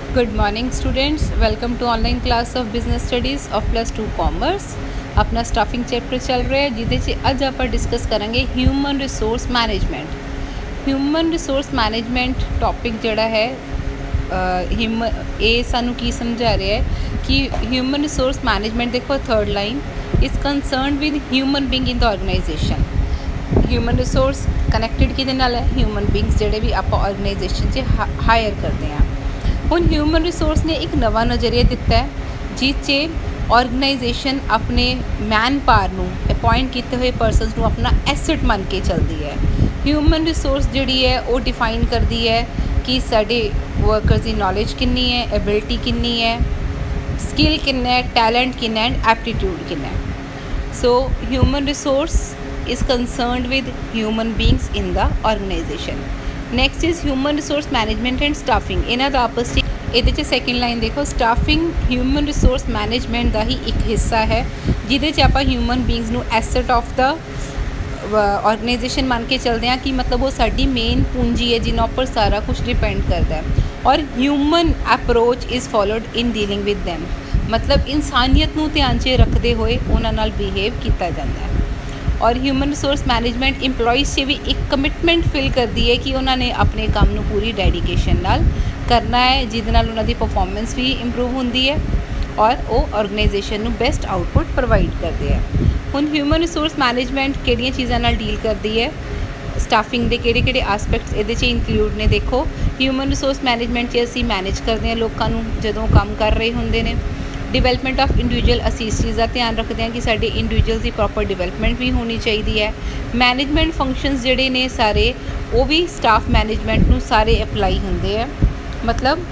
Good morning students, welcome to online class of business studies of +2 commerce. अपना staffing chapter चल रहा है जिहदे अज आप डिस्कस करेंगे human resource management. Human resource management topic जिहड़ा है ये सानू की समझा रहा है कि ह्यूमन रिसोर्स मैनेजमेंट देखो third line is concern with human being in the organisation. Human resource connected किहदे नाल है? ह्यूमन बीइंग्स जिहड़े भी आप ऑर्गेनाइजेशन च हायर करते हैं। हुण ह्यूमन रिसोर्स ने एक नवा नज़रिया दिता है जिस ऑर्गेनाइजेशन अपने मैन पावर नूं अपॉइंट किए हुए परसनस नूं अपना एसेट मन के चलती है। ह्यूमन रिसोर्स जिहड़ी है वो डिफाइन करती है कि साडे वर्कर्स की नॉलेज कितनी है, एबिलिटी कितनी है, स्किल कितना है, टैलेंट कितना है, एप्टीट्यूड कितना है। So human resource is concerned with human beings in the organisation. Next is human resource management and staffing. इन्हां दा आपस ये सैकेंड लाइन देखो, स्टाफिंग ह्यूमन रिसोर्स मैनेजमेंट का ही एक हिस्सा है जिहदे च आपां ह्यूमन बीइंग्स नूं एसेट ऑफ द ऑर्गेनाइजेशन मान के चलते हैं कि मतलब वो साडी मेन पूंजी है जिन्हों पर सारा कुछ डिपेंड करता है। और human approach is followed in dealing with them, मतलब इंसानियत नूं ध्यान च रखते हुए उन्हां नाल बिहेव किया जाता है। और ह्यूमन रिसोर्स मैनेजमेंट इंप्लॉइज़ से भी एक कमिटमेंट फिल करती है कि उन्होंने अपने काम नूं पूरी डेडिकेशन नाल करना है जिहदे नाल उन्हां दी परफॉर्मेंस भी इंप्रूव होंदी है और वो ऑर्गेनाइजेशन नूं बेस्ट आउटपुट प्रोवाइड करते हैं। हुण ह्यूमन रिसोर्स मैनेजमेंट किहड़ियां चीज़ां नाल डील करती है, स्टाफिंग के किहड़े आसपैक्ट्स इहदे च इंक्लूड ने। देखो ह्यूमन रिसोर्स मैनेजमेंट च असीं मैनेज करते हैं लोगों नूं जदों काम कर रहे होंदे ने। डिवेलपमेंट ऑफ इंडिविजुअल असीं इस चीज़ का ध्यान रखते हैं कि साडे इंडिविजुअल्स की प्रॉपर डिवेलपमेंट भी होनी चाहिए है। मैनेजमेंट फंक्शनस जिहड़े ने सारे वो भी स्टाफ मैनेजमेंट नूं सारे अप्लाई होंदे है, मतलब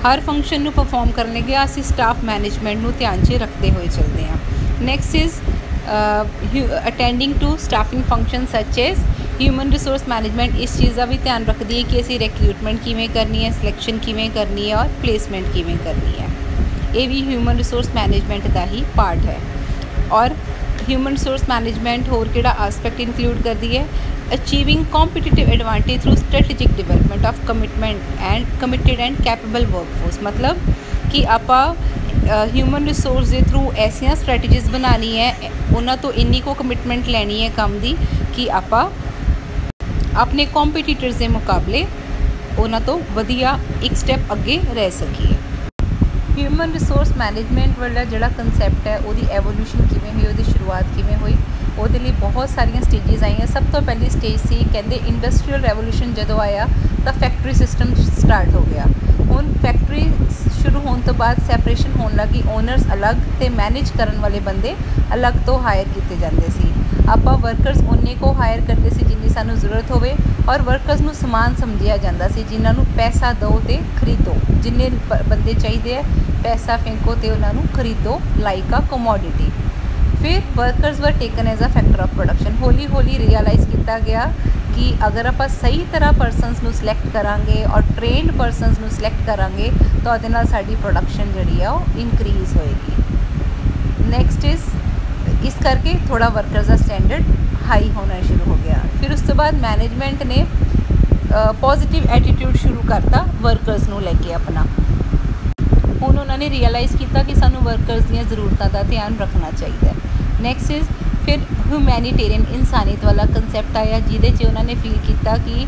हर फंक्शन नूं परफॉर्म करने के असीं स्टाफ मैनेजमेंट नूं ध्यान च रखते हुए चलते हैं। Next is attending to staffing function such as human resource management इस चीज़ का भी ध्यान रखती है कि असीं रिक्रूटमेंट किवें करनी है, सिलेक्शन किवें करनी है और प्लेसमेंट किवें करनी है। ये भी ह्यूमन रिसोर्स मैनेजमेंट का ही पार्ट है। और ह्यूमन रिसोर्स मैनेजमेंट होर किहड़ा आस्पेक्ट इंक्लूड करती है? Achieving competitive advantage through strategic development of committed and capable workforce, मतलब कि आपां ह्यूमन रिसोर्स के थ्रू ऐसियां स्ट्रैटेजीज बनानी है, उन्हां तो इन्नी को कमिटमेंट लैनी है काम की कि आपां अपने कॉम्पीटीटर्स के मुकाबले उन्हां तो वधिया एक स्टैप अगे रह सकीए। ह्यूमन रिसोर्स मैनेजमेंट वाला जिहड़ा कंसैप्ट है वो एवोल्यूशन किवें हुई, वो शुरुआत किवें हुई, वो बहुत सारिया स्टेजिज आई हैं। सब तो पहली स्टेज सी कहते इंडस्ट्रीयल रेवोल्यूशन जदों आया तो फैक्ट्री सिस्टम स्टार्ट हो गया। हुण फैक्ट्री शुरू होने तो बाद सैपरेशन होने लगी, ओनर्स अलग तो मैनेज करने वाले बंदे अलग तो हायर किए जाते सी। आपां वर्कर्स उन्ने को हायर करते सी जिन्नी सानू जरूरत होवे और वर्कर्स नू समान समझिया जाता सी जिन्हां नू पैसा दो तो खरीदो, जिन्ने बंदे चाहिए है पैसा फेंको तो उन्होंने खरीदो लाइक अ कमोडिटी। फिर workers were taken as a factor of production. हौली हौली रियलाइज़ किया गया कि अगर आप सही तरह परसनस नू सिलेक्ट करांगे और ट्रेनड परसनस नू सिलेक्ट करांगे तो उहदे नाल साडी प्रोडक्शन जिहड़ी है वो इनक्रीज़ होएगी। नैक्सट इज़ इस करके थोड़ा वर्कर्स का स्टैंडर्ड हाई होना शुरू हो गया। फिर उस तो बाद मैनेजमेंट ने पॉजिटिव एटीट्यूड शुरू करता वर्कर्स नू लैके अपना। हुण उन्होंने रियलाइज़ किया कि सानू वर्कर्स दी जरूरतों का ध्यान रखना चाहिए। नैक्सट इज़ फिर ह्यूमैनिटेरियन इंसानियत वाला कंसैप्ट आया जिहदे च उन्होंने फील किया कि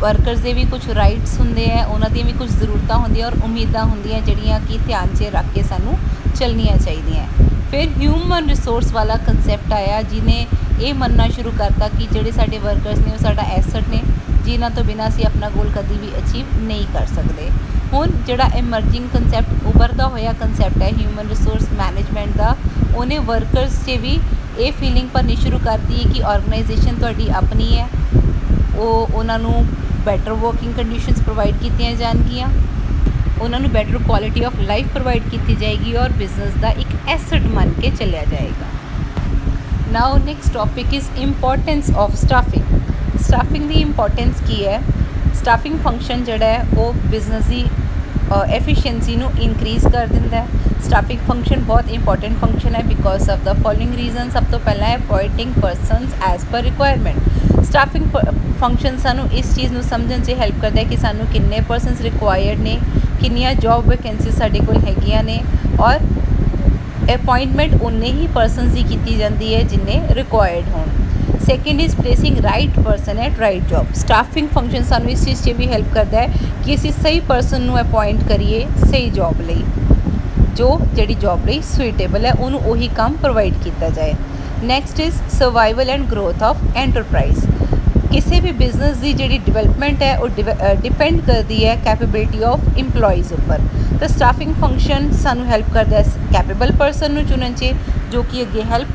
वर्कर्स के भी कुछ राइट्स होंदे हैं, उन्होंने भी कुछ जरूरतां होंदियां और उम्मीदां होंदियां जिहड़ियां कि ध्यान च रख के सानू चलनियां चाहिए। फिर ह्यूमन रिसोर्स वाला कंसैप्ट आया जिन्हें ये मनना शुरू करता कि जिहड़े साडे वर्कर्स ने वो साडा एसेट ने जिन्हां तो बिना असीं अपना गोल कभी भी अचीव नहीं कर सकते। हुण जिहड़ा एमरजिंग कंसैप्ट उभरदा होया कंसैप्ट है ह्यूमन रिसोर्स मैनेजमेंट का, उन्हें वर्कर्स से भी ये फीलिंग भरनी शुरू कर दी कि ऑर्गेनाइजेशन तुहाडी अपनी है, वो उन्होंने बैटर वर्किंग कंडीशनस प्रोवाइड कीतियां जाणगियां, उन्होंने better quality of life provide की जाएगी और बिजनेस का एक एसेट मान के चलिया जाएगा। Now next topic is importance of staffing. Staffing की इंपॉर्टेंस की है? स्टाफिंग फंक्शन जिहड़ा है वो बिजनेस की एफिशिएंसी नू इंक्रीज़ कर दिंदा है। स्टाफिंग फंक्शन बहुत इंपॉर्टेंट फंक्शन है because of the following reason. सब तो पहला है appointing persons as per requirement. Staffing function सानू इस चीज़ नू समझण च हेल्प करता है कि सानू किन्ने परसनस रिक्वायर्ड ने, ਕਿੰਨੀਆਂ ਜੌਬ ਵੈਕੈਂਸੀ ਸਾਡੇ ਕੋਲ ਹੈਗੀਆਂ ਨੇ ਔਰ अपॉइंटमेंट उन्ने ही परसनस की की जाती है जिन्ने रिक्वायर्ड होन। Second is placing right person at right job. Staffing function सानू इस चीज़ से भी हेल्प करता है कि असी सही परसन नू अपॉइंट करिए सही जॉब लई, जो जिहड़ी जॉब लई सुइटेबल है उन्होंने उही काम प्रोवाइड किया जाए। Next is survival and growth of enterprise. किसी भी बिजनेस की जिहड़ी डिवेलपमेंट है वो डिपेंड करती है कैपेबिलिटी ऑफ इंप्लॉइज़ उपर। तो स्टाफिंग फंक्शन सानू हेल्प करता है कैपेबल परसन नू चुनन च, जो कि अगे हेल्प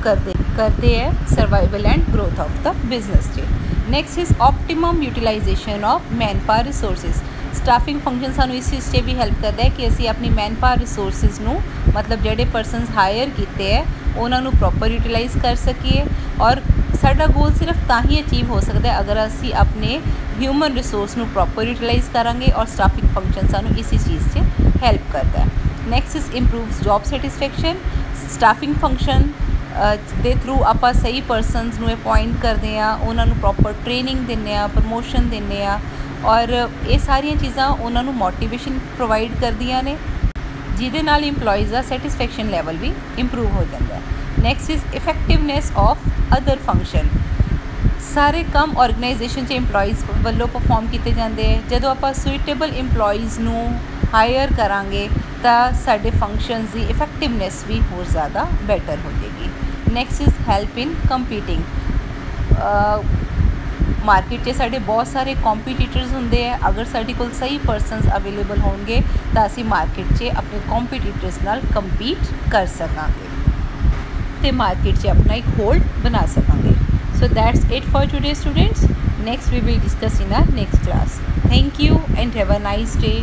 करते हैं survival and growth of the business च। Next is optimum utilisation of man power resources. Staffing function सानू इस चीज़ से भी हेल्प करता है कि असी अपनी मैन पावर रिसोर्सिस नू मतलब जिहड़े परसनस हायर किए हैं उन्होंने प्रॉपर यूटिलाइज़ कर सकीए। और साडा गोल सिर्फ तां ही अचीव हो सकता है अगर असी अपने ह्यूमन रिसोर्स नू प्रॉपर यूटिलाइज़ करांगे और स्टाफिंग फंक्शन सानू इसी चीज़ से हेल्प करता है। Next is improves job satisfaction. Staffing function they through आप सही परसनस नू अपॉइंट करते हैं, उन्होंने प्रॉपर ट्रेनिंग देने, प्रमोशन देने और ये सारिया चीज़ां उन्होंने मोटिवेशन प्रोवाइड करदियां ने, जिहदे नाल इंप्लॉइज़ का सैटिस्फैक्शन लैवल भी इंप्रूव हो जाता है। Next is effectiveness of other function. सारे काम ऑर्गेनाइजेशन इंप्लॉइज़ वालों परफॉर्म किए जाते हैं। जो आप सुइटेबल इंप्लॉइज़ नू हायर करांगे तो साडे फंक्शनस की इफेक्टिवनैस भी होर ज़्यादा बेटर हो जाएगी। Next is help in competing. Market में साढ़े बहुत सारे कॉम्पीटीटर्स होंगे हैं, अगर साढ़े कोल सही परसनस अवेलेबल होंगे तो असी मार्केट में अपने कॉम्पीटीटर्स नाल कंपीट कर सकांगे तो मार्केट में अपना एक होल्ड बना सकांगे। So that's it for today students. Next we will discuss in our next class. Thank you and have a nice day.